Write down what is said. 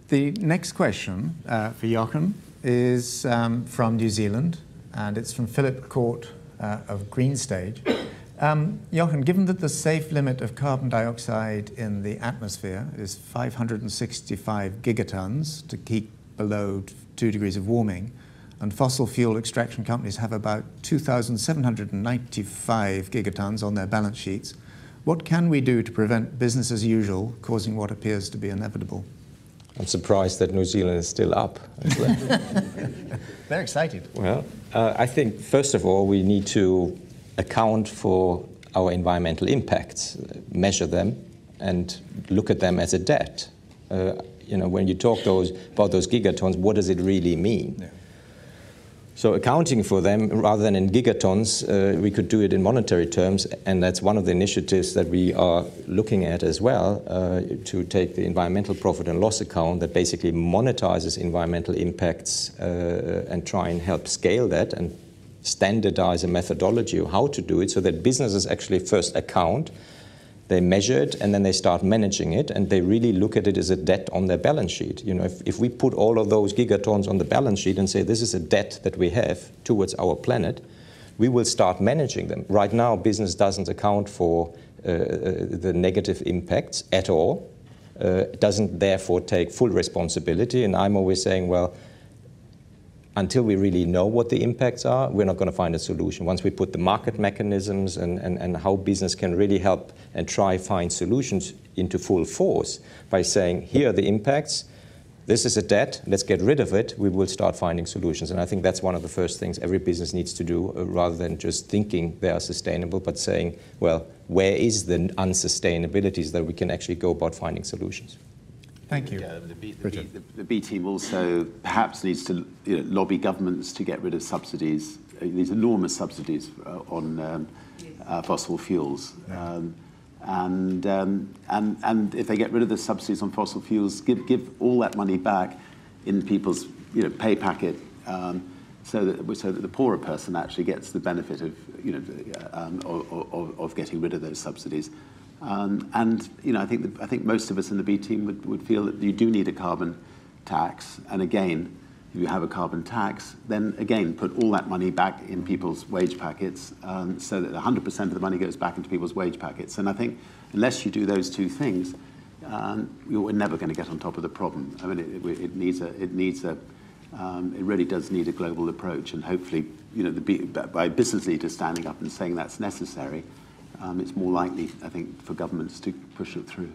The next question for Jochen is from New Zealand, and it's from Philip Court of Greenstage. Jochen, given that the safe limit of carbon dioxide in the atmosphere is 565 gigatons to keep below 2 degrees of warming, and fossil fuel extraction companies have about 2,795 gigatons on their balance sheets, what can we do to prevent business as usual causing what appears to be inevitable? I'm surprised that New Zealand is still up. They're excited. Well, I think, first of all, we need to account for our environmental impacts, measure them, and look at them as a debt. When you talk about those gigatons, what does it really mean? Yeah. So accounting for them, rather than in gigatons, we could do it in monetary terms, and that's one of the initiatives that we are looking at as well, to take the environmental profit and loss account that basically monetizes environmental impacts and try and help scale that and standardize a methodology of how to do it so that businesses actually first account, they measure it, and then they start managing it, and they really look at it as a debt on their balance sheet. If we put all of those gigatons on the balance sheet and say this is a debt that we have towards our planet, we will start managing them. Right now, business doesn't account for the negative impacts at all, doesn't therefore take full responsibility, and I'm always saying, well, until we really know what the impacts are, we're not going to find a solution. Once we put the market mechanisms and how business can really help and try find solutions into full force by saying, here are the impacts, this is a debt, let's get rid of it, we will start finding solutions. And I think that's one of the first things every business needs to do, rather than just thinking they are sustainable, but saying, well, where is the unsustainabilities that we can actually go about finding solutions? Thank you. The B team also perhaps needs to lobby governments to get rid of subsidies, these enormous subsidies on fossil fuels. Yeah. And if they get rid of the subsidies on fossil fuels, give all that money back in people's pay packet, so that the poorer person actually gets the benefit of of getting rid of those subsidies. I think most of us in the B team would feel that you do need a carbon tax. And again, if you have a carbon tax, then again put all that money back in people's wage packets, so that 100% of the money goes back into people's wage packets. And I think unless you do those two things, we're never going to get on top of the problem. I mean, it really does need a global approach, and hopefully, by business leaders standing up and saying that's necessary. It's more likely, I think, for governments to push it through.